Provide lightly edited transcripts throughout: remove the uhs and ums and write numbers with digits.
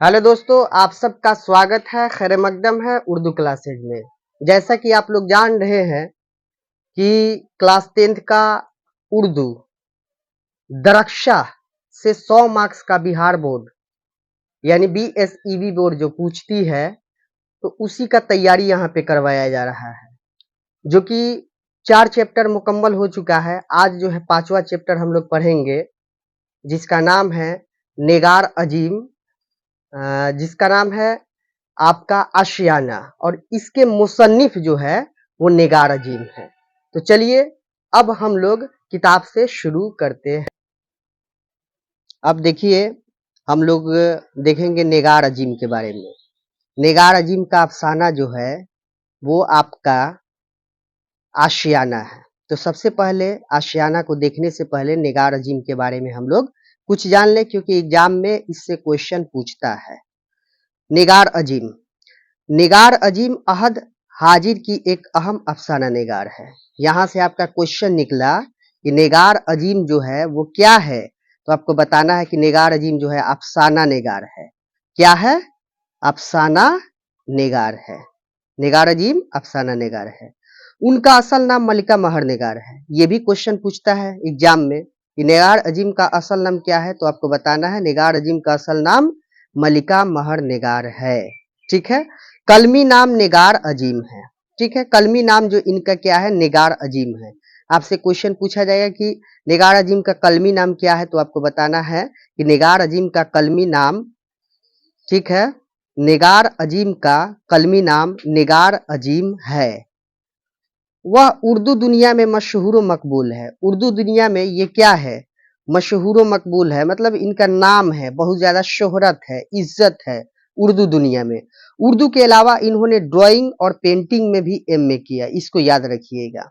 Hello दोस्तों, आप सबका स्वागत है। खैर मकदम है उर्दू क्लासेज में। जैसा कि आप लोग जान रहे हैं कि क्लास 10th का उर्दू दरक्षा से 100 मार्क्स का बिहार बोर्ड यानी बीएसईबी बोर्ड जो पूछती है, तो उसी का तैयारी यहाँ पे करवाया जा रहा है, जो कि 4 चैप्टर मुकम्मल हो चुका है। आज जो है 5वां चैप्टर हम लोग पढ़ेंगे, जिसका नाम है निगार अजीम, जिसका नाम है आपका आशियाना, और इसके मुसन्निफ जो है वो निगार अजीम है। तो चलिए अब हम लोग किताब से शुरू करते हैं। अब देखिए, हम लोग देखेंगे निगार अजीम के बारे में। निगार अजीम का अफसाना जो है वो आपका आशियाना है। तो सबसे पहले आशियाना को देखने से पहले निगार अजीम के बारे में हम लोग कुछ जान लें, क्योंकि एग्जाम में इससे क्वेश्चन पूछता है। निगार अजीम, निगार अजीम अहद हाजिर की एक अहम अफसाना निगार है। यहाँ से आपका क्वेश्चन निकला कि निगार अजीम जो है वो क्या है, तो आपको बताना है कि निगार अजीम जो है अफसाना निगार है। क्या है? अफसाना निगार है। निगार अजीम अफसाना निगार है। उनका असल नाम मलिका महर निगार है। ये भी क्वेश्चन पूछता है एग्जाम में कि निगार अजीम का असल नाम क्या है, तो आपको बताना है निगार अजीम का असल नाम मलिका महर निगार है। ठीक है। कलमी नाम निगार अजीम है। ठीक है, कलमी नाम जो इनका क्या है, निगार अजीम है। आपसे क्वेश्चन पूछा जाएगा कि निगार अजीम का कलमी नाम क्या है, तो आपको बताना है कि निगार अजीम का कलमी नाम, ठीक है, निगार अजीम का कलमी नाम निगार अजीम है। वह उर्दू दुनिया में मशहूर मकबूल है। उर्दू दुनिया में ये क्या है, मशहूर मकबूल है, मतलब इनका नाम है, बहुत ज्यादा शोहरत है, इज्जत है उर्दू दुनिया में। उर्दू के अलावा इन्होंने ड्राइंग और पेंटिंग में भी एमए किया, इसको याद रखिएगा।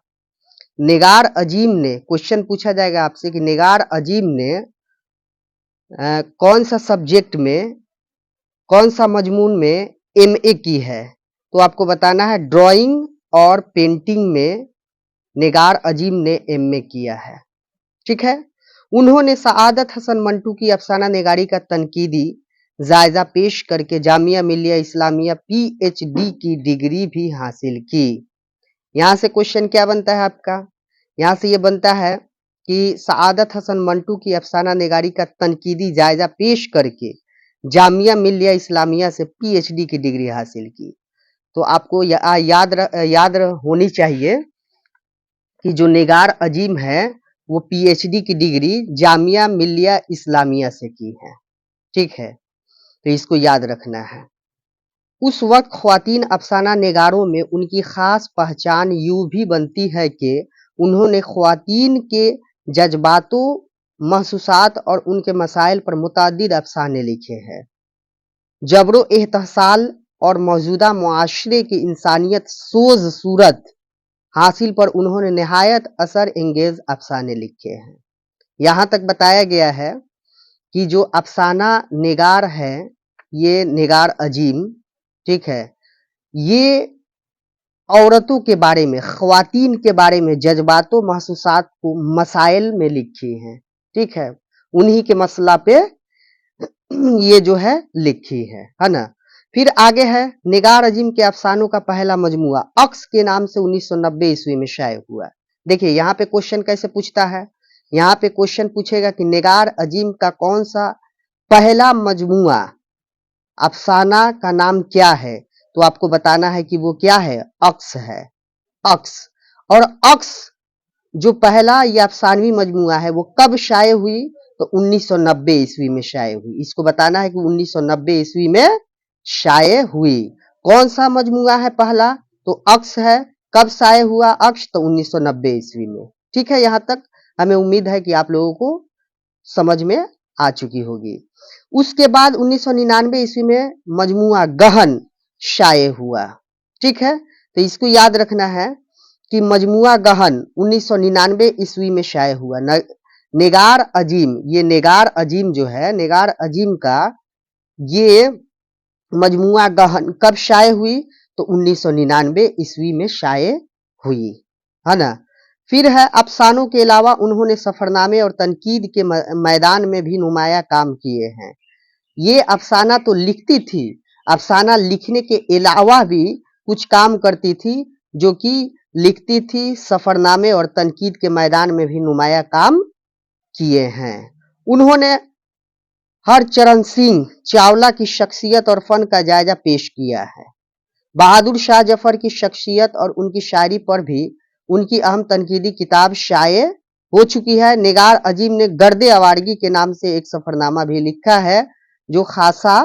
निगार अजीम ने, क्वेश्चन पूछा जाएगा आपसे कि निगार अजीम ने कौन सा सब्जेक्ट में, कौन सा मजमून में एमए की है, तो आपको बताना है ड्राइंग और पेंटिंग में निगार अजीम ने एमए किया है। ठीक है। उन्होंने सआदत हसन मंटू की अफसाना निगारी का तनकीदी जायजा पेश करके जामिया मिलिया इस्लामिया पीएचडी की डिग्री भी हासिल की। यहां से क्वेश्चन क्या बनता है आपका, यहां से ये बनता है कि सआदत हसन मंटू की अफसाना निगारी का तनकीदी जायजा पेश करके जामिया मिलिया इस्लामिया से पीएचडी की डिग्री हासिल की। तो आपको याद होनी चाहिए कि जो निगार अजीम है वो पीएचडी की डिग्री जामिया मिलिया इस्लामिया से की है। ठीक है, तो इसको याद रखना है। उस वक्त ख्वातीन अफसाना निगारों में उनकी खास पहचान यूं भी बनती है कि उन्होंने ख्वातीन के जज्बातों, महसूसात और उनके मसाइल पर मुतअद्दिद अफसाने लिखे हैं। जबरो एहतसाल और मौजूदा मुआशरे की इंसानियत सोज सूरत हासिल पर उन्होंने निहायत असर एंगेज अफसाने लिखे हैं। यहाँ तक बताया गया है कि जो अफसाना निगार है, ये निगार अजीम, ठीक है, ये औरतों के बारे में, ख्वातीन के बारे में जज्बातों महसूसात को मसाइल में लिखी हैं। ठीक है, उन्हीं के मसला पे ये जो है लिखी है ना। फिर आगे है निगार अजीम के अफसानों का पहला मजमुआ अक्स के नाम से 1990 ईस्वी में शाये हुआ। देखिए यहाँ पे क्वेश्चन कैसे पूछता है, यहाँ पे क्वेश्चन पूछेगा कि निगार अजीम का कौन सा पहला मजमुआ अफसाना का नाम क्या है, तो आपको बताना है कि वो क्या है, अक्स है। अक्स, और अक्स जो पहला ये अफसानवी मजमुआ है वो कब शाये हुई, तो 1990 ईस्वी में शाये हुई। इसको बताना है कि 1990 ईस्वी में शाये हुई। कौन सा मजमुआ है पहला, तो अक्स है। कब शाये हुआ अक्स, तो 1990 ईस्वी में। ठीक है, यहां तक हमें उम्मीद है कि आप लोगों को समझ में आ चुकी होगी। उसके बाद 1999 ईस्वी में मजमुआ गहन शाये हुआ। ठीक है, तो इसको याद रखना है कि मजमुआ गहन 1999 ईस्वी में शाये हुआ। निगार अजीम, ये निगार अजीम जो है, निगार अजीम का ये मजमुआ गहन कब शाये हुई, तो 1999 ईस्वी में शाये हुई, है ना। फिर है अफसानों के अलावा उन्होंने सफरनामे और तनकीद के मैदान में भी नुमाया काम किए हैं। ये अफसाना तो लिखती थी, अफसाना लिखने के अलावा भी कुछ काम करती थी, जो कि लिखती थी, सफरनामे और तनकीद के मैदान में भी नुमाया काम किए हैं। उन्होंने हरचरण सिंह चावला की शख्सियत और फन का जायजा पेश किया है। बहादुर शाह जफर की शख्सियत और उनकी शायरी पर भी उनकी अहम तनकीदी किताब शाये हो चुकी है। निगार अजीम ने गर्दे आवारगी के नाम से एक सफरनामा भी लिखा है, जो खासा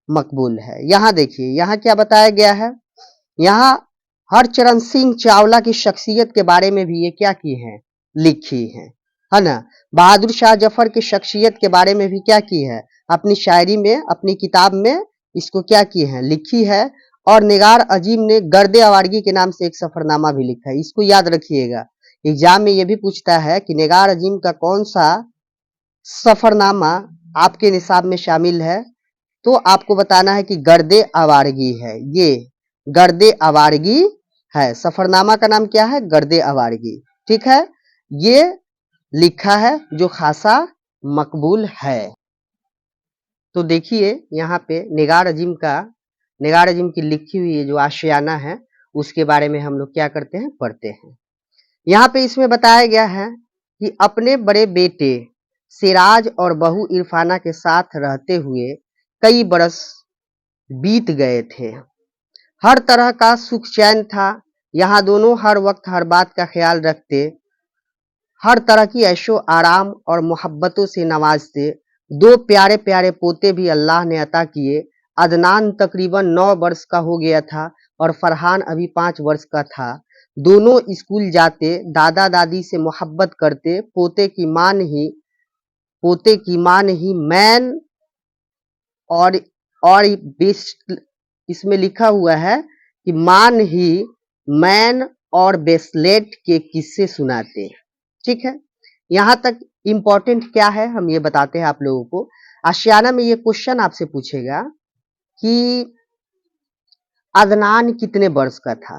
मकबूल है। यहाँ देखिए, यहाँ क्या बताया गया है, यहाँ हरचरण सिंह चावला की शख्सियत के बारे में भी ये क्या की है, लिखी है ना। बहादुर शाह जफर की शख्सियत के बारे में भी क्या की है, अपनी शायरी में, अपनी किताब में इसको क्या की है, लिखी है। और निगार अजीम ने गर्दे आवारगी के नाम से एक सफरनामा भी लिखा है। इसको याद रखिएगा, एग्जाम में ये भी पूछता है कि निगार अजीम का कौन सा सफरनामा आपके निसाब में शामिल है, तो आपको बताना है कि गर्दे आवारगी है। ये गर्दे आवारगी है, सफरनामा का नाम क्या है, गर्दे आवारगी। ठीक है, ये लिखा है, जो खासा मकबूल है। तो देखिए यहाँ पे निगार अजीम की लिखी हुई जो आशियाना है, उसके बारे में हम लोग क्या करते हैं, पढ़ते हैं। यहाँ पे इसमें बताया गया है कि अपने बड़े बेटे सिराज और बहू इरफाना के साथ रहते हुए कई बरस बीत गए थे। हर तरह का सुख चैन था। यहाँ दोनों हर वक्त हर बात का ख्याल रखते, हर तरह की ऐशो आराम और मोहब्बतों से नवाजते। दो प्यारे प्यारे पोते भी अल्लाह ने अता किए। अदनान तकरीबन 9 वर्ष का हो गया था और फरहान अभी 5 वर्ष का था। दोनों स्कूल जाते, दादा दादी से मोहब्बत करते। पोते की मां नहीं मैन और बेस्ट, इसमें लिखा हुआ है कि मान ही मैन और बेस्लेट के किस्से सुनाते। ठीक है, यहाँ तक इंपॉर्टेंट क्या है हम ये बताते हैं आप लोगों को। आशियाना में ये क्वेश्चन आपसे पूछेगा कि अदनान कितने वर्ष का था,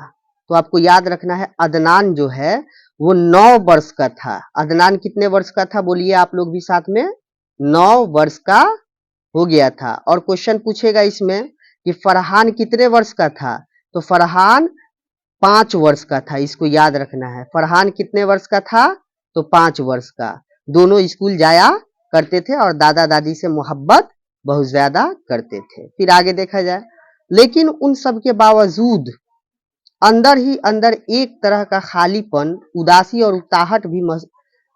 तो आपको याद रखना है अदनान जो है वो 9 वर्ष का था। अदनान कितने वर्ष का था, बोलिए आप लोग भी साथ में, 9 वर्ष का हो गया था। और क्वेश्चन पूछेगा इसमें कि फरहान कितने वर्ष का था, तो फरहान 5 वर्ष का था। इसको याद रखना है, फरहान कितने वर्ष का था, तो 5 वर्ष का। दोनों स्कूल जाया करते थे और दादा दादी से मोहब्बत बहुत ज्यादा करते थे। फिर आगे देखा जाए, लेकिन उन सब के बावजूद अंदर ही अंदर एक तरह का खालीपन, उदासी और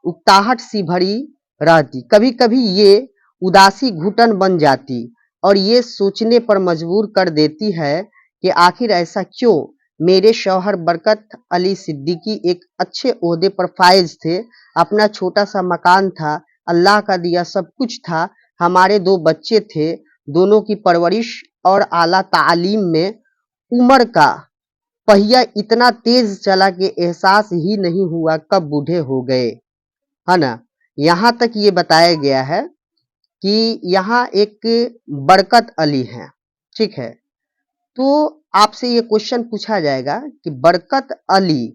उकताहट सी भरी रहती। कभी कभी ये उदासी घुटन बन जाती और ये सोचने पर मजबूर कर देती है कि आखिर ऐसा क्यों। मेरे शौहर बरकत अली सिद्दीकी एक अच्छे ओहदे पर फायज थे, अपना छोटा सा मकान था, अल्लाह का दिया सब कुछ था। हमारे 2 बच्चे थे, दोनों की परवरिश और आला तालीम में उम्र का पहिया इतना तेज चला कि एहसास ही नहीं हुआ कब बूढ़े हो गए, है ना। यहाँ तक ये बताया गया है कि यहाँ एक बरकत अली है। ठीक है, तो आपसे ये क्वेश्चन पूछा जाएगा कि बरकत अली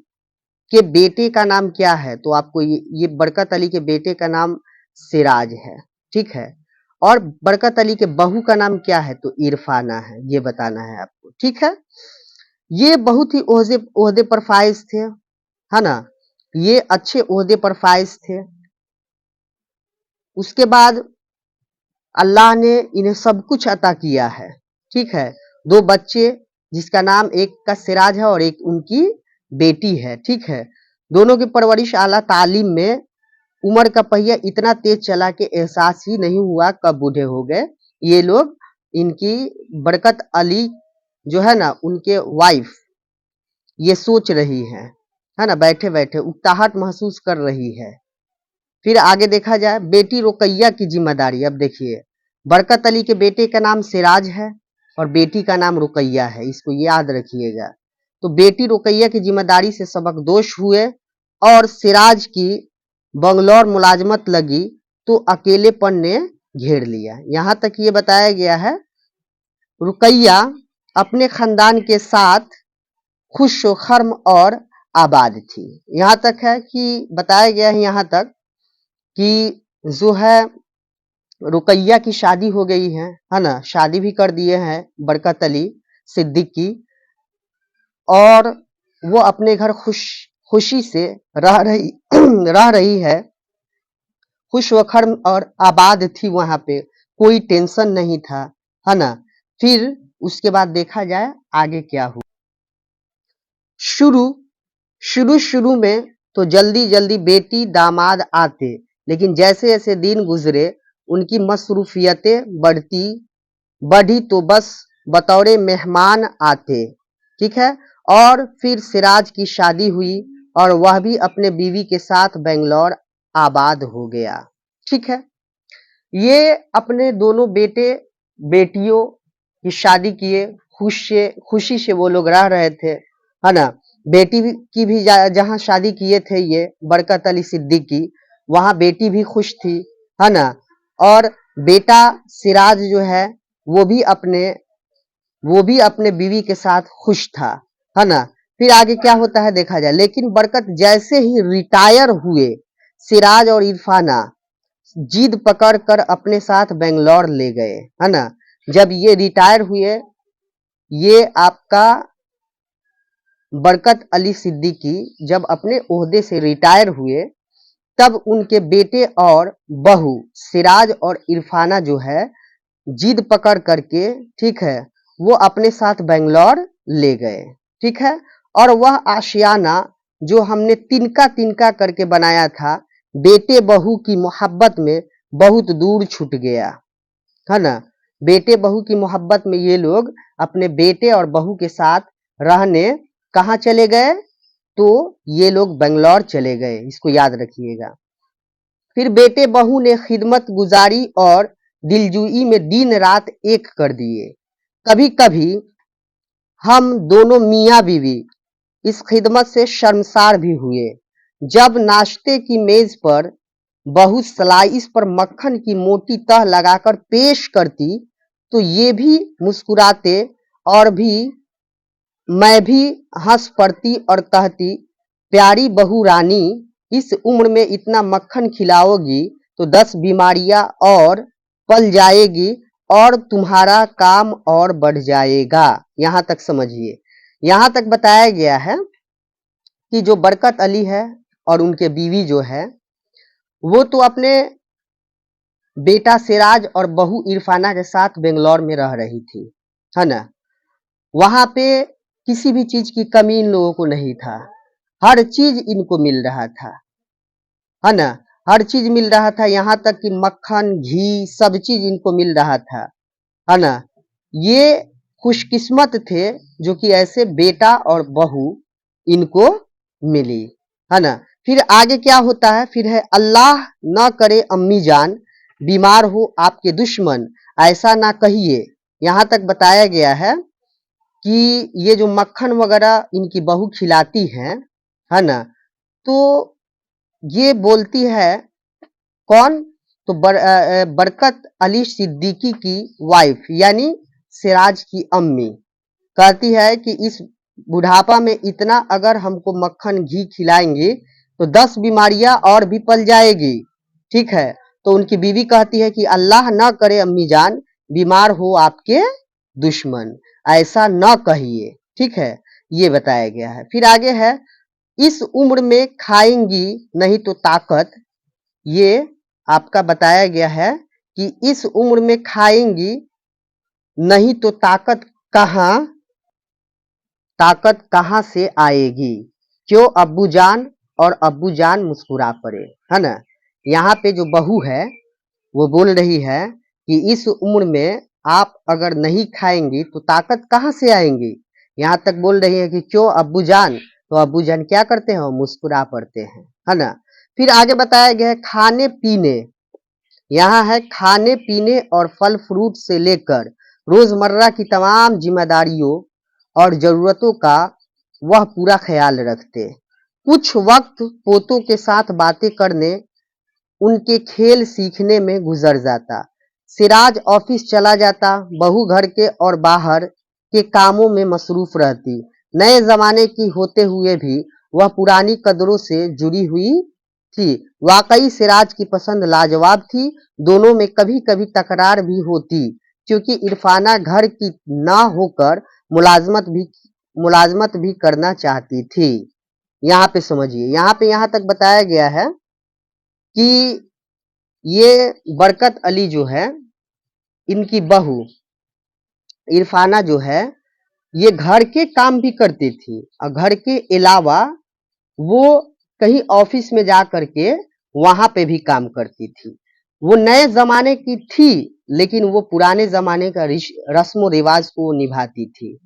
के बेटे का नाम क्या है, तो आपको ये बरकत अली के बेटे का नाम सिराज है। ठीक है, और बरकत अली के बहू का नाम क्या है, तो इरफाना है, ये बताना है आपको। ठीक है, ये बहुत ही ओहदे पर फाइज थे, है ना, ये अच्छे ओहदे पर फाइज थे। उसके बाद अल्लाह ने इन्हें सब कुछ अता किया है। ठीक है, 2 बच्चे जिसका नाम एक का सिराज है और एक उनकी बेटी है। ठीक है, दोनों की परवरिश आला तालीम में उम्र का पहिया इतना तेज चला कि एहसास ही नहीं हुआ कब बूढ़े हो गए। ये लोग, इनकी बरकत अली जो है ना, उनके वाइफ ये सोच रही है ना, बैठे बैठे उकताहट महसूस कर रही है। फिर आगे देखा जाए, बेटी रुकैया की जिम्मेदारी। अब देखिए, बरकत अली के बेटे का नाम सिराज है और बेटी का नाम रुकैया है, इसको याद रखिएगा। तो बेटी रुकैया की जिम्मेदारी से सबक दोष हुए और सिराज की बंगलौर मुलाजमत लगी तो अकेलेपन ने घेर लिया। यहाँ तक ये बताया गया है, रुकैया अपने खानदान के साथ खुश खर्म और आबाद थी। यहाँ तक है कि बताया गया है यहाँ तक कि जो है रुकैया की शादी हो गई है ना, शादी भी कर दिए हैं बरकत अली सिद्दीकी, और वो अपने घर खुशी से रह रही रह रही है, खुश वखर और आबाद थी वहां पे, कोई टेंशन नहीं था, है ना। फिर उसके बाद देखा जाए आगे क्या हुआ। शुरू शुरू शुरू में तो जल्दी जल्दी बेटी दामाद आते, लेकिन जैसे जैसे दिन गुजरे उनकी मसरूफियतें बढ़ी तो बस बतौरे मेहमान आते, ठीक है। और फिर सिराज की शादी हुई और वह भी अपने बीवी के साथ बेंगलोर आबाद हो गया, ठीक है। ये अपने दोनों बेटे बेटियों की शादी किए, खुशी से वो लोग रह रहे थे, है ना। बेटी की भी जहाँ शादी किए थे ये बरकत अली सिद्दीकी, वहां बेटी भी खुश थी, है ना। और बेटा सिराज जो है वो भी अपने बीवी के साथ खुश था, है ना। फिर आगे क्या होता है देखा जाए। लेकिन बरकत जैसे ही रिटायर हुए, सिराज और इरफाना जिद पकड़ कर अपने साथ बेंगलोर ले गए, है ना। जब ये रिटायर हुए, ये आपका बरकत अली सिद्दीकी जब अपने ओहदे से रिटायर हुए, तब उनके बेटे और बहू सिराज और इरफाना जो है जिद पकड़ करके, ठीक है, वो अपने साथ बेंगलोर ले गए, ठीक है। और वह आशियाना जो हमने तिनका तिनका करके बनाया था, बेटे बहू की मोहब्बत में बहुत दूर छूट गया, है ना। बेटे बहू की मोहब्बत में ये लोग अपने बेटे और बहू के साथ रहने कहाँ चले गए, तो ये लोग बेंगलोर चले गए, इसको याद रखिएगा। फिर बेटे बहू ने खिदमत गुजारी और दिलजुई में दिन रात एक कर दिए। कभी कभी हम दोनों मियाँ बीवी इस खिदमत से शर्मसार भी हुए। जब नाश्ते की मेज पर बहू स्लाइस पर मक्खन की मोटी तह लगाकर पेश करती, तो ये भी मुस्कुराते और भी मैं भी हंस पड़ती और कहती, प्यारी बहू रानी, इस उम्र में इतना मक्खन खिलाओगी तो 10 बीमारियां और पल जाएगी और तुम्हारा काम और बढ़ जाएगा। यहां तक समझिए। यहां तक बताया गया है कि जो बरकत अली है और उनके बीवी जो है, वो तो अपने बेटा सिराज और बहू इरफाना के साथ बेंगलोर में रह रही थी, है ना। वहां पे किसी भी चीज की कमी इन लोगों को नहीं था, हर चीज इनको मिल रहा था, है ना। हर चीज मिल रहा था, यहाँ तक कि मक्खन घी सब चीज इनको मिल रहा था, है ना। ये खुशकिस्मत थे जो कि ऐसे बेटा और बहू इनको मिली, है ना। फिर आगे क्या होता है, फिर है अल्लाह ना करे अम्मी जान बीमार हो आपके दुश्मन, ऐसा ना कहिए। यहाँ तक बताया गया है कि ये जो मक्खन वगैरह इनकी बहू खिलाती है ना, तो ये बोलती है कौन, तो बरकत अली सिद्दीकी की वाइफ यानी सिराज की अम्मी कहती है कि इस बुढ़ापा में इतना अगर हमको मक्खन घी खिलाएंगी तो 10 बीमारियां और भी पल जाएगी, ठीक है। तो उनकी बीवी कहती है कि अल्लाह ना करे अम्मी जान बीमार हो आपके दुश्मन, ऐसा न कहिए, ठीक है। ये बताया गया है। फिर आगे है, इस उम्र में खाएंगी नहीं तो ताकत, ये आपका बताया गया है कि इस उम्र में खाएंगी नहीं तो ताकत कहाँ से आएगी, क्यों अब्बू जान, और अब्बू जान मुस्कुरा पड़े, है ना। यहाँ पे जो बहू है वो बोल रही है कि इस उम्र में आप अगर नहीं खाएंगी तो ताकत कहाँ से आएंगी। यहाँ तक बोल रही है कि क्यों अब्बू जान, तो अब्बू जान क्या करते हैं, मुस्कुरा पड़ते हैं, है ना। फिर आगे बताया गया है खाने पीने, यहाँ है खाने पीने और फल फ्रूट से लेकर रोजमर्रा की तमाम जिम्मेदारियों और जरूरतों का वह पूरा ख्याल रखते। कुछ वक्त पोतों के साथ बातें करने, उनके खेल सीखने में गुजर जाता। सिराज ऑफिस चला जाता, बहू घर के और बाहर के कामों में मसरूफ रहती। नए जमाने की होते हुए भी वह पुरानी कदरों से जुड़ी हुई थी। वाकई सिराज की पसंद लाजवाब थी। दोनों में कभी कभी तकरार भी होती, क्योंकि इरफाना घर की ना होकर मुलाजमत भी करना चाहती थी। यहाँ पे समझिए, यहाँ तक बताया गया है कि ये बरकत अली जो है, इनकी बहू इरफाना जो है, ये घर के काम भी करती थी और घर के अलावा वो कहीं ऑफिस में जा करके वहां पे भी काम करती थी। वो नए जमाने की थी, लेकिन वो पुराने जमाने का रस्म रिवाज को निभाती थी।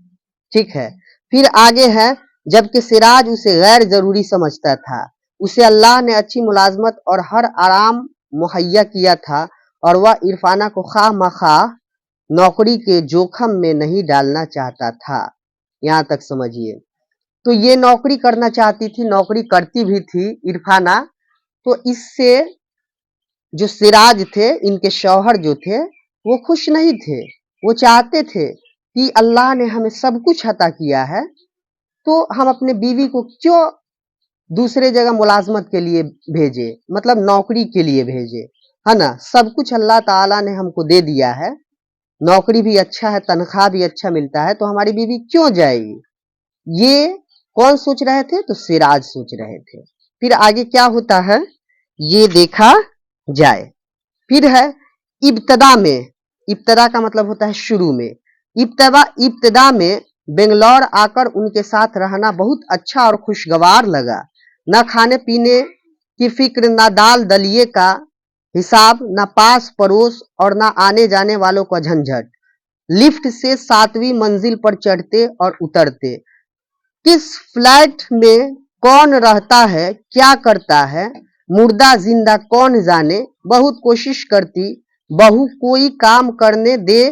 ठीक है। फिर आगे है, जबकि सिराज उसे गैर जरूरी समझता था। उसे अल्लाह ने अच्छी मुलाजमत और हर आराम मुहैया किया था और वह इरफाना को खाह मखाह नौकरी के जोखम में नहीं डालना चाहता था। यहाँ तक समझिए। तो ये नौकरी करना चाहती थी, नौकरी करती भी थी इरफाना। तो इससे जो सिराज थे, इनके शौहर जो थे, वो खुश नहीं थे। वो चाहते थे कि अल्लाह ने हमें सब कुछ अता किया है, तो हम अपने बीवी को क्यों दूसरे जगह मुलाजमत के लिए भेजे, मतलब नौकरी के लिए भेजे, है ना। सब कुछ अल्लाह ताला ने हमको दे दिया है, नौकरी भी अच्छा है, तनख्वाह भी अच्छा मिलता है, तो हमारी बीवी क्यों जाएगी। ये कौन सोच रहे थे, तो सिराज सोच रहे थे। फिर आगे क्या होता है ये देखा जाए। फिर है इब्तदा में, इब्तदा का मतलब होता है शुरू में। इब्तदा में बेंगलौर आकर उनके साथ रहना बहुत अच्छा और खुशगवार लगा। न खाने पीने की फिक्र, न दाल दलिए का हिसाब, न पास पड़ोस और न आने जाने वालों का झंझट। लिफ्ट से 7वीं मंजिल पर चढ़ते और उतरते। किस फ्लैट में कौन रहता है, क्या करता है, मुर्दा जिंदा कौन जाने। बहुत कोशिश करती बहू कोई काम करने दे,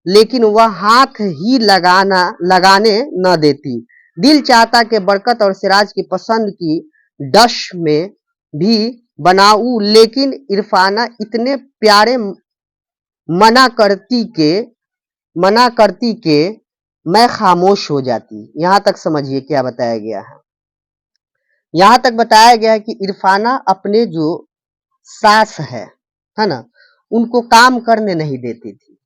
लेकिन वह हाथ ही लगाने न देती। दिल चाहता कि बरकत और सिराज की पसंद की डश में भी बनाऊं, लेकिन इरफाना इतने प्यारे मना करती के मैं खामोश हो जाती। यहां तक समझिए क्या बताया गया है। यहां तक बताया गया है कि इरफाना अपने जो सास है ना, उनको काम करने नहीं देती थी,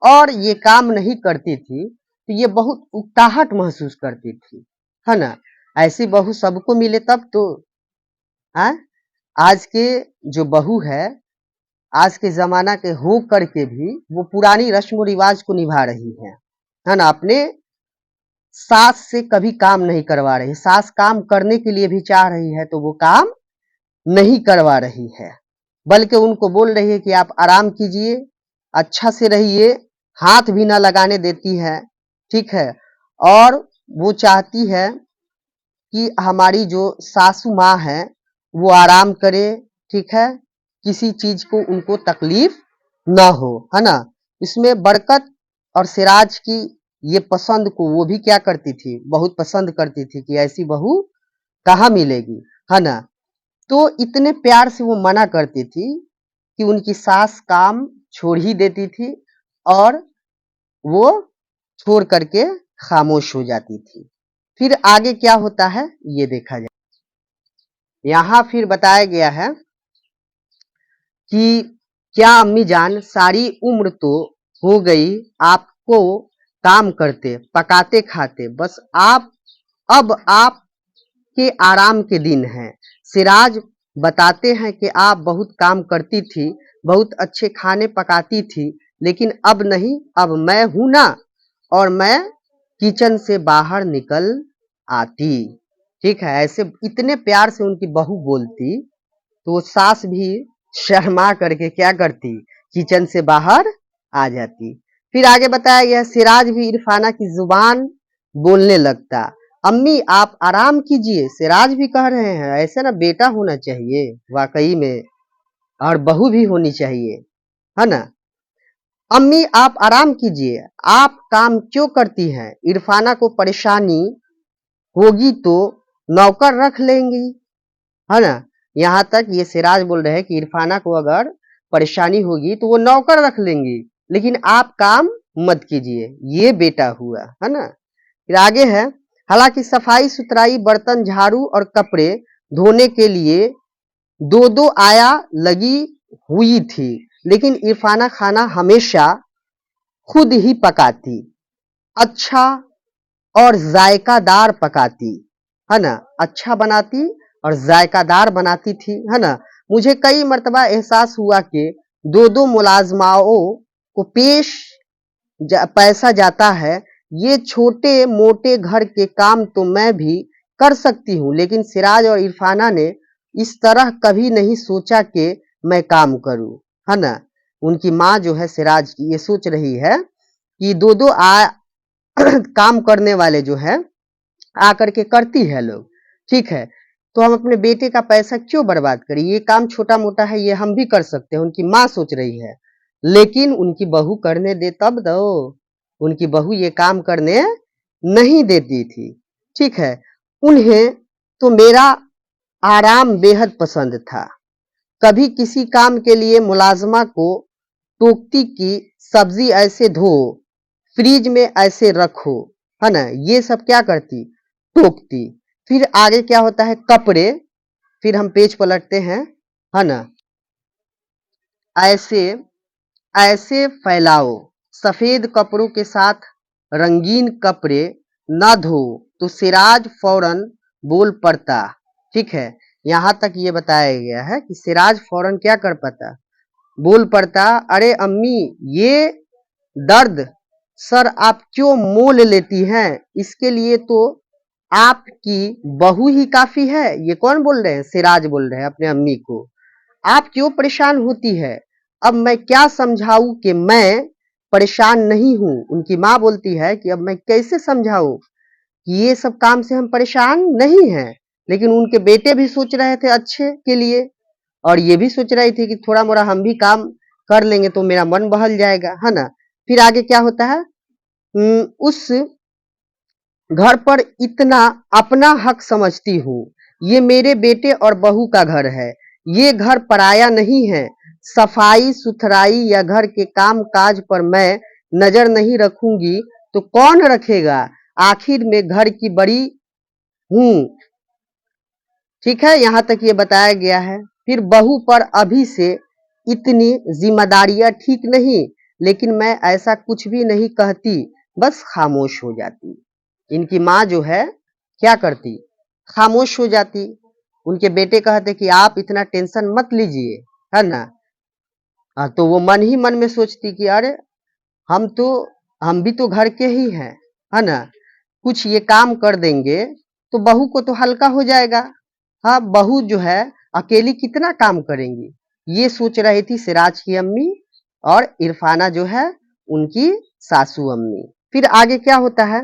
और ये काम नहीं करती थी तो ये बहुत उकताहट महसूस करती थी, है ना। ऐसी बहू सबको मिले तब तो। आज के जो बहू है, आज के जमाना के हो करके भी वो पुरानी रस्म रिवाज को निभा रही है ना। अपने सास से कभी काम नहीं करवा रही। सास काम करने के लिए भी चाह रही है तो वो काम नहीं करवा रही है, बल्कि उनको बोल रही है कि आप आराम कीजिए, अच्छा से रहिए, हाथ भी ना लगाने देती है। ठीक है। और वो चाहती है कि हमारी जो सासू माँ है वो आराम करे। ठीक है। किसी चीज को उनको तकलीफ ना हो, है ना। इसमें बरकत और सिराज की ये पसंद को वो भी क्या करती थी, बहुत पसंद करती थी कि ऐसी बहू कहाँ मिलेगी, है ना। तो इतने प्यार से वो मना करती थी कि उनकी सास काम छोड़ ही देती थी और वो छोड़ करके खामोश हो जाती थी। फिर आगे क्या होता है ये देखा जाए। यहाँ फिर बताया गया है कि क्या अम्मी जान, सारी उम्र तो हो गई आपको काम करते पकाते खाते, बस अब आप के आराम के दिन हैं। सिराज बताते हैं कि आप बहुत काम करती थी, बहुत अच्छे खाने पकाती थी, लेकिन अब नहीं, अब मैं हूं ना, और मैं किचन से बाहर निकल आती। ठीक है। ऐसे इतने प्यार से उनकी बहू बोलती तो वो सास भी शर्मा करके क्या करती, किचन से बाहर आ जाती। फिर आगे बताया गया, सिराज भी इरफाना की जुबान बोलने लगता। अम्मी आप आराम कीजिए, सिराज भी कह रहे हैं, ऐसे ना बेटा होना चाहिए वाकई में, और बहू भी होनी चाहिए, है ना। अम्मी आप आराम कीजिए, आप काम क्यों करती हैं, इरफाना को परेशानी होगी तो नौकर रख लेंगी, है ना। यहाँ तक ये सिराज बोल रहे हैं कि इरफाना को अगर परेशानी होगी तो वो नौकर रख लेंगी, लेकिन आप काम मत कीजिए, ये बेटा हुआ, है ना। फिर आगे है, हालांकि सफाई सुथराई, बर्तन झाड़ू और कपड़े धोने के लिए दो दो आया लगी हुई थी, लेकिन इरफाना खाना हमेशा खुद ही पकाती, अच्छा और जायकादार पकाती, है ना, अच्छा बनाती और जायकादार बनाती थी, है ना। मुझे कई मर्तबा एहसास हुआ कि दो दो मुलाजमाओं को पैसा जाता है, ये छोटे मोटे घर के काम तो मैं भी कर सकती हूँ, लेकिन सिराज और इरफाना ने इस तरह कभी नहीं सोचा कि मैं काम करूँ, है ना। उनकी माँ जो है सिराज की, ये सोच रही है कि दो दो काम करने वाले जो है आकर के करती है लोग, ठीक है, तो हम अपने बेटे का पैसा क्यों बर्बाद करें, ये काम छोटा मोटा है, ये हम भी कर सकते हैं, उनकी माँ सोच रही है। लेकिन उनकी बहू करने दे तब दो, उनकी बहू ये काम करने नहीं देती थी, ठीक है। उन्हें तो मेरा आराम बेहद पसंद था, कभी किसी काम के लिए मुलाजमा को टोकती कि सब्जी ऐसे धो, फ्रिज में ऐसे रखो, है ना, ये सब क्या करती, टोकती। फिर आगे क्या होता है, कपड़े, फिर हम पेज पलटते हैं, है ना, ऐसे ऐसे फैलाओ, सफेद कपड़ों के साथ रंगीन कपड़े न धो तो सिराज फौरन बोल पड़ता, ठीक है। यहां तक ये बताया गया है कि सिराज फौरन क्या कर पाता, बोल पड़ता, अरे अम्मी ये दर्द सर आप क्यों मोल लेती हैं, इसके लिए तो आपकी बहू ही काफी है। ये कौन बोल रहे हैं, सिराज बोल रहे हैं अपने अम्मी को, आप क्यों परेशान होती है, अब मैं क्या समझाऊं कि मैं परेशान नहीं हूं। उनकी माँ बोलती है कि अब मैं कैसे समझाऊं कि ये सब काम से हम परेशान नहीं हैं, लेकिन उनके बेटे भी सोच रहे थे अच्छे के लिए, और ये भी सोच रही थी कि थोड़ा मोड़ा हम भी काम कर लेंगे तो मेरा मन बहल जाएगा, है ना। फिर आगे क्या होता है, उस घर पर इतना अपना हक समझती हूँ, ये मेरे बेटे और बहू का घर है, ये घर पराया नहीं है, सफाई सुथराई या घर के काम काज पर मैं नजर नहीं रखूंगी तो कौन रखेगा, आखिर में घर की बड़ी हूँ, ठीक है, यहाँ तक ये बताया गया है। फिर बहू पर अभी से इतनी जिम्मेदारियां ठीक नहीं, लेकिन मैं ऐसा कुछ भी नहीं कहती, बस खामोश हो जाती। इनकी माँ जो है क्या करती, खामोश हो जाती। उनके बेटे कहते कि आप इतना टेंशन मत लीजिए, है ना। तो वो मन ही मन में सोचती कि अरे हम हम भी तो घर के ही हैं, है ना, कुछ ये काम कर देंगे तो बहू को तो हल्का हो जाएगा। हाँ, बहू जो है अकेली कितना काम करेंगी, ये सोच रही थी सिराज की अम्मी और इरफाना जो है उनकी सासू अम्मी। फिर आगे क्या होता है,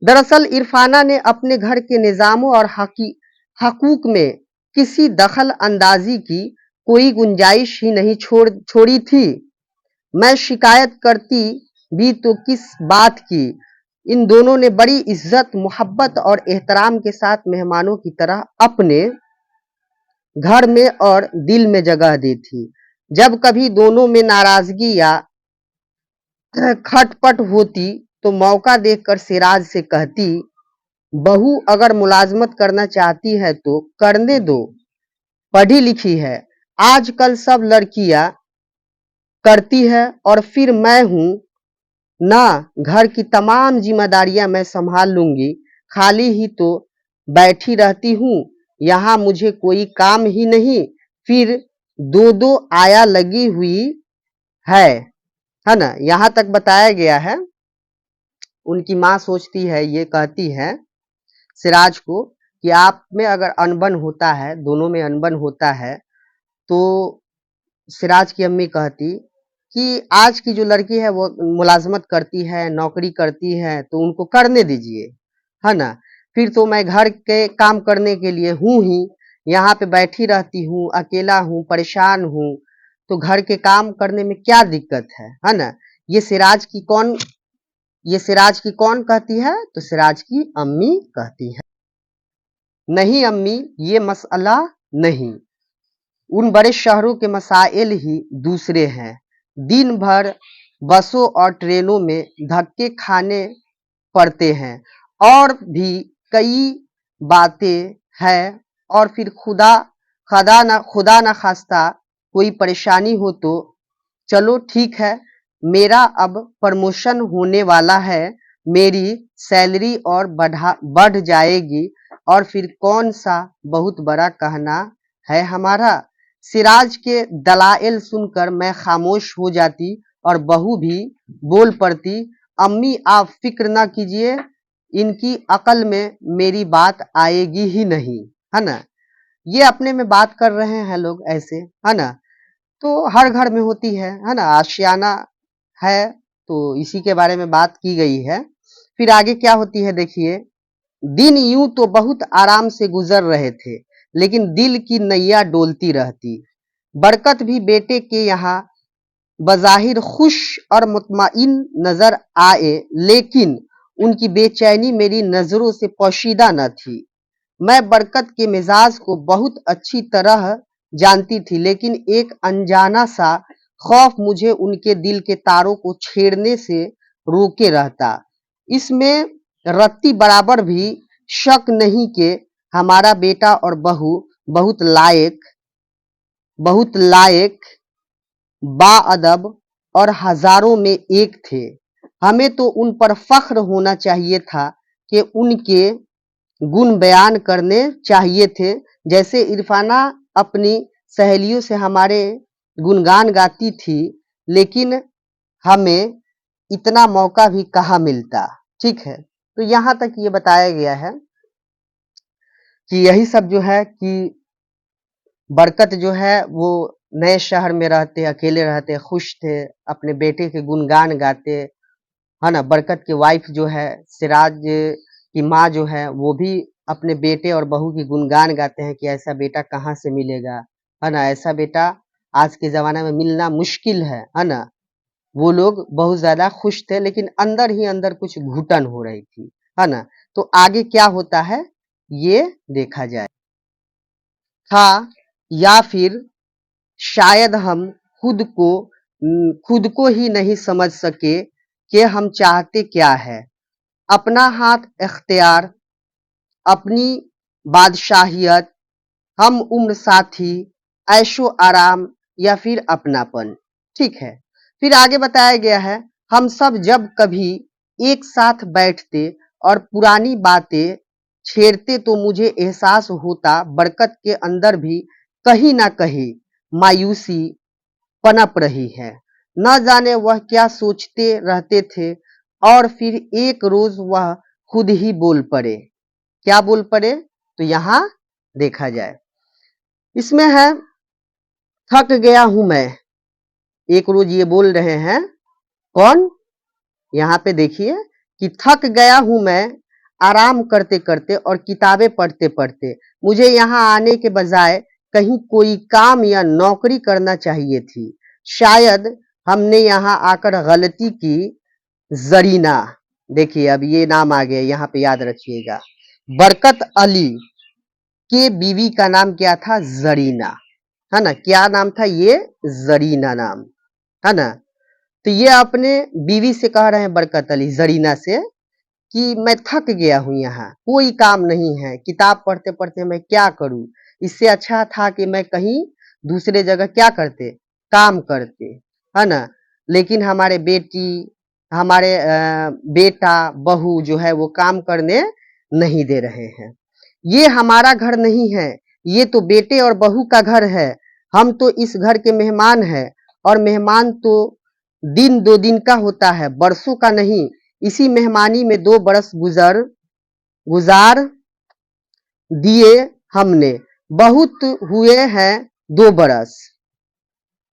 दरअसल इरफाना ने अपने घर के निजामों और हकूक में किसी दखल अंदाजी की कोई गुंजाइश ही नहीं छोड़ी थी। मैं शिकायत करती भी तो किस बात की, इन दोनों ने बड़ी इज्जत मोहब्बत और एहतराम के साथ मेहमानों की तरह अपने घर में और दिल में जगह दी थी। जब कभी दोनों में नाराजगी या खटपट होती तो मौका देखकर सिराज से कहती, बहू अगर मुलाजमत करना चाहती है तो करने दो, पढ़ी लिखी है, आजकल सब लड़कियां करती है, और फिर मैं हूं ना, घर की तमाम जिम्मेदारियां मैं संभाल लूंगी, खाली ही तो बैठी रहती हूँ, यहाँ मुझे कोई काम ही नहीं, फिर दो दो आया लगी हुई है ना। यहाँ तक बताया गया है। उनकी माँ सोचती है, ये कहती है सिराज को कि आप में अगर अनबन होता है, दोनों में अनबन होता है, तो सिराज की अम्मी कहती कि आज की जो लड़की है वो मुलाजमत करती है, नौकरी करती है, तो उनको करने दीजिए, है ना। फिर तो मैं घर के काम करने के लिए हूं ही, यहाँ पे बैठी रहती हूँ, अकेला हूँ, परेशान हूँ, तो घर के काम करने में क्या दिक्कत है ना। ये सिराज की कौन कहती है, तो सिराज की अम्मी कहती है, नहीं अम्मी ये मसला नहीं, उन बड़े शहरों के मसाइल ही दूसरे हैं, दिन भर बसों और ट्रेनों में धक्के खाने पड़ते हैं, और भी कई बातें हैं, और फिर खुदा खुदा ना खास्ता कोई परेशानी हो तो चलो ठीक है, मेरा अब प्रमोशन होने वाला है, मेरी सैलरी और बढ़ जाएगी और फिर कौन सा बहुत बड़ा कहना है हमारा। सिराज के दलाइल सुनकर मैं खामोश हो जाती और बहू भी बोल पड़ती, अम्मी आप फिक्र ना कीजिए, इनकी अकल में मेरी बात आएगी ही नहीं, है ना। ये अपने में बात कर रहे हैं लोग ऐसे, है ना। तो हर घर में होती है ना, आशियाना है, तो इसी के बारे में बात की गई है। फिर आगे क्या होती है देखिए, दिन यूं तो बहुत आराम से गुजर रहे थे, लेकिन दिल की नैया डोलती रहती। बरकत भी बेटे के यहाँ बज़ाहिर खुश और मुतमईन नजर आए, लेकिन उनकी बेचैनी मेरी नजरों से पोशीदा न थी। मैं बरकत के मिजाज को बहुत अच्छी तरह जानती थी, लेकिन एक अनजाना सा खौफ मुझे उनके दिल के तारों को छेड़ने से रोके रहता। इसमें रत्ती बराबर भी शक नहीं कि हमारा बेटा और बहू बहुत लायक, बाअदब और हजारों में एक थे। हमें तो उन पर फख्र होना चाहिए था कि उनके गुण बयान करने चाहिए थे, जैसे इरफाना अपनी सहेलियों से हमारे गुणगान गाती थी, लेकिन हमें इतना मौका भी कहाँ मिलता। ठीक है, तो यहाँ तक ये बताया गया है कि यही सब जो है कि बरकत जो है वो नए शहर में रहते, अकेले रहते, खुश थे, अपने बेटे के गुणगान गाते, है ना। बरकत की वाइफ जो है, सिराज की माँ जो है, वो भी अपने बेटे और बहू की गुणगान गाते हैं कि ऐसा बेटा कहाँ से मिलेगा, है ना। ऐसा बेटा आज के ज़माने में मिलना मुश्किल है ना। वो लोग बहुत ज़्यादा खुश थे, लेकिन अंदर ही अंदर कुछ घुटन हो रही थी, है ना। तो आगे क्या होता है ये देखा जाए। था या फिर शायद हम खुद को ही नहीं समझ सके कि हम चाहते क्या है। अपना हाथ इख्तियार, अपनी बादशाहियत, हम उम्र साथी, ऐशो आराम या फिर अपनापन। ठीक है, फिर आगे बताया गया है, हम सब जब कभी एक साथ बैठते और पुरानी बातें छेड़ते तो मुझे एहसास होता बरकत के अंदर भी कहीं ना कहीं मायूसी पनप रही है। न जाने वह क्या सोचते रहते थे, और फिर एक रोज वह खुद ही बोल पड़े। क्या बोल पड़े, तो यहां देखा जाए। इसमें है थक गया हूं मैं। एक रोज ये बोल रहे हैं, कौन, यहाँ पे देखिए कि थक गया हूं मैं आराम करते करते और किताबें पढ़ते पढ़ते। मुझे यहाँ आने के बजाय कहीं कोई काम या नौकरी करना चाहिए थी। शायद हमने यहाँ आकर गलती की। जरीना, देखिए अब ये नाम आ गया, यहाँ पे याद रखिएगा। बरकत अली के बीवी का नाम क्या था, जरीना, है ना। क्या नाम था ये, जरीना नाम, है ना। तो ये अपने बीवी से कह रहे हैं बरकत अली, जरीना से, कि मैं थक गया हूं, यहाँ कोई काम नहीं है, किताब पढ़ते पढ़ते मैं क्या करूं। इससे अच्छा था कि मैं कहीं दूसरे जगह क्या करते, काम करते, है ना। लेकिन हमारे बेटा बहू जो है वो काम करने नहीं दे रहे हैं। ये हमारा घर नहीं है, ये तो बेटे और बहू का घर है। हम तो इस घर के मेहमान हैं, और मेहमान तो दिन दो दिन का होता है, बरसों का नहीं। इसी मेहमानी में 2 बरस गुजार दिए हमने, बहुत हुए हैं 2 बरस।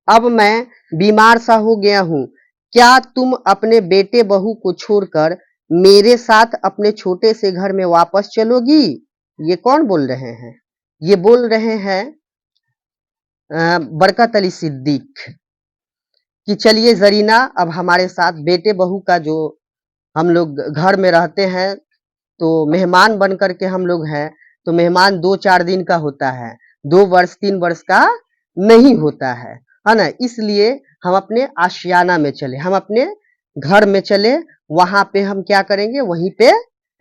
अब मैं बीमार सा हो गया हूं। क्या तुम अपने बेटे बहू को छोड़कर मेरे साथ अपने छोटे से घर में वापस चलोगी। ये कौन बोल रहे हैं, ये बोल रहे हैं बरकत अली सिद्दीक, कि चलिए जरीना अब हमारे साथ, बेटे बहू का जो हम लोग घर में रहते हैं, तो मेहमान बन करके हम लोग हैं, तो मेहमान 2-4 दिन का होता है, 2 वर्ष 3 वर्ष का नहीं होता है ना। इसलिए हम अपने आशियाना में चले, हम अपने घर में चले, वहां पे हम क्या करेंगे, वहीं पे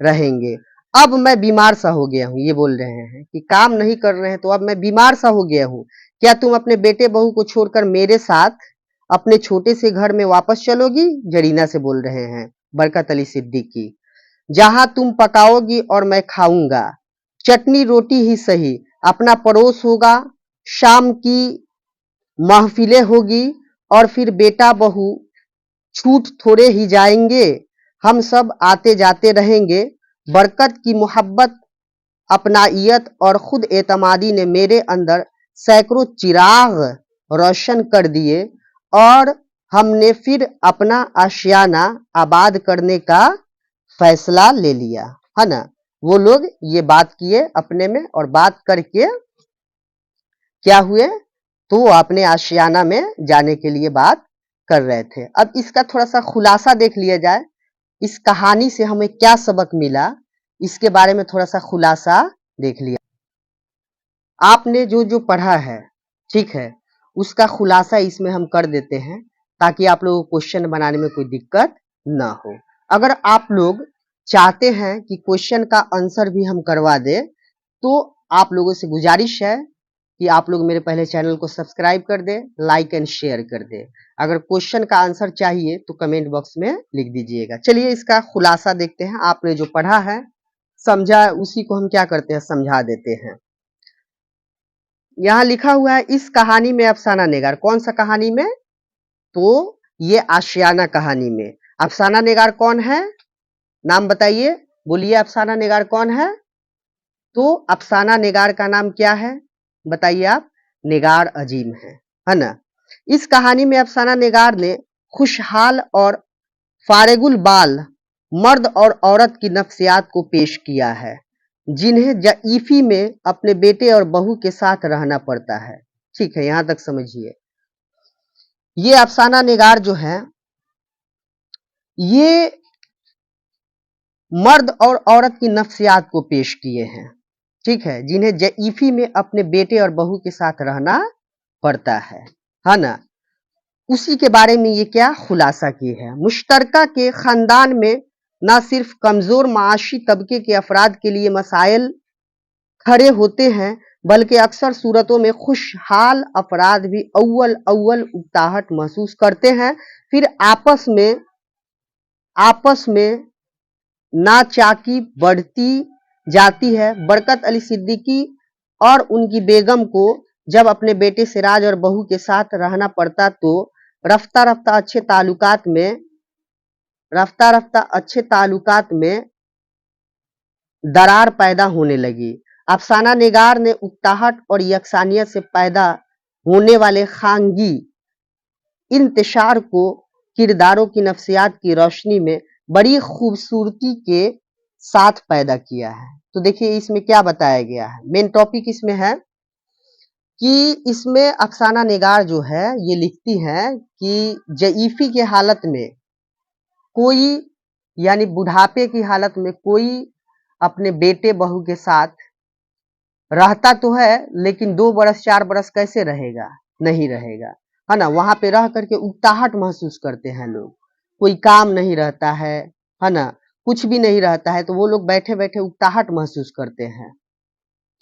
रहेंगे। अब मैं बीमार सा हो गया हूँ, ये बोल रहे हैं कि काम नहीं कर रहे हैं तो अब मैं बीमार सा हो गया हूँ। क्या तुम अपने बेटे बहू को छोड़कर मेरे साथ अपने छोटे से घर में वापस चलोगी? जरीना से बोल रहे हैं बरकत अली सिद्दीकी। जहां तुम पकाओगी और मैं खाऊंगा, चटनी रोटी ही सही, अपना पड़ोस होगा, शाम की महफिलें होगी और फिर बेटा बहू छूट थोड़े ही जाएंगे, हम सब आते जाते रहेंगे। बरकत की मोहब्बत, अपनाइयत और खुद एतमादी ने मेरे अंदर सैकड़ों चिराग रोशन कर दिए और हमने फिर अपना आशियाना आबाद करने का फैसला ले लिया, है ना। वो लोग ये बात किए अपने में और बात करके क्या हुए, तो वो अपने आशियाना में जाने के लिए बात कर रहे थे। अब इसका थोड़ा सा खुलासा देख लिया जाए, इस कहानी से हमें क्या सबक मिला, इसके बारे में थोड़ा सा खुलासा देख लिया। आपने जो जो पढ़ा है, ठीक है, उसका खुलासा इसमें हम कर देते हैं ताकि आप लोगों को क्वेश्चन बनाने में कोई दिक्कत ना हो। अगर आप लोग चाहते हैं कि क्वेश्चन का आंसर भी हम करवा दें, तो आप लोगों से गुजारिश है कि आप लोग मेरे पहले चैनल को सब्सक्राइब कर दें, लाइक एंड शेयर कर दें। अगर क्वेश्चन का आंसर चाहिए तो कमेंट बॉक्स में लिख दीजिएगा। चलिए इसका खुलासा देखते हैं। आपने जो पढ़ा है, समझा है, उसी को हम क्या करते हैं, समझा देते हैं। यहाँ लिखा हुआ है इस कहानी में अफसाना निगार, कौन सा कहानी में, तो ये आशियाना कहानी में। अफसाना निगार कौन है, नाम बताइए, बोलिए अफसाना निगार कौन है। तो अफसाना निगार का नाम क्या है, बताइए आप, निगार अजीम है ना। इस कहानी में अफसाना निगार ने खुशहाल और फारेगुल बाल मर्द और औरत की नफ्सियात को पेश किया है, जिन्हें जईफी में अपने बेटे और बहू के साथ रहना पड़ता है। ठीक है, यहां तक समझिए। ये अफसाना निगार जो है, ये मर्द और औरत की नफ्सियात को पेश किए हैं, ठीक है, जिन्हें जईफी में अपने बेटे और बहू के साथ रहना पड़ता है ना। उसी के बारे में ये क्या खुलासा की है। मुश्तरका के खानदान में न सिर्फ कमजोर माशी तबके के अफराद के लिए मसाइल खड़े होते हैं, बल्कि अक्सर सूरतों में खुशहाल अफराद भी अव्वल अव्वल उकताहट महसूस करते हैं, फिर आपस में नाचाकी बढ़ती जाती है। बरकत अली सिद्दीकी और उनकी बेगम को जब अपने बेटे सिराज और बहू के साथ रहना पड़ता, तो रफ्ता रफ्ता अच्छे ताल्लुकात में दरार पैदा होने लगी। अफसाना निगार ने उकताहट और यकसानियत से पैदा होने वाले खांगी इंतशार को किरदारों की नफ्सियात की रोशनी में बड़ी खूबसूरती के साथ पैदा किया है। तो देखिए इसमें क्या बताया गया है, मेन टॉपिक इसमें है कि इसमें अफसाना निगार जो है ये लिखती है कि जईफी के हालत में कोई, यानी बुढ़ापे की हालत में कोई अपने बेटे बहू के साथ रहता तो है, लेकिन 2 बरस 4 बरस कैसे रहेगा, नहीं रहेगा, है ना। वहां पे रह करके उकताहट महसूस करते हैं लोग, कोई काम नहीं रहता है ना, कुछ भी नहीं रहता है, तो वो लोग बैठे बैठे उकताहट महसूस करते हैं।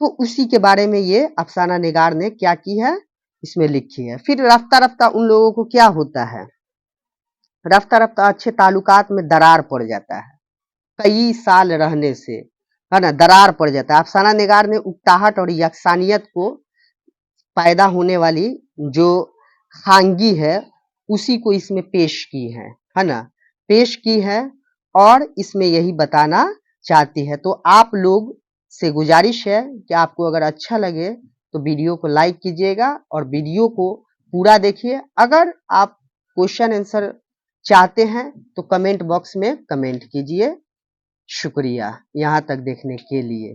तो उसी के बारे में ये अफसाना निगार ने क्या की है, इसमें लिखी है। फिर रफ्ता रफ्ता उन लोगों को क्या होता है, रफ्ता रफ्ता अच्छे ताल्लुकात में दरार पड़ जाता है, कई साल रहने से, है ना, दरार पड़ जाता है। अफसाना निगार ने उकताहट और यकसानियत को पैदा होने वाली जो खांगी है, उसी को इसमें पेश की है ना, पेश की है और इसमें यही बताना चाहती है। तो आप लोग से गुजारिश है कि आपको अगर अच्छा लगे तो वीडियो को लाइक कीजिएगा और वीडियो को पूरा देखिए। अगर आप क्वेश्चन आंसर चाहते हैं तो कमेंट बॉक्स में कमेंट कीजिए। शुक्रिया यहाँ तक देखने के लिए।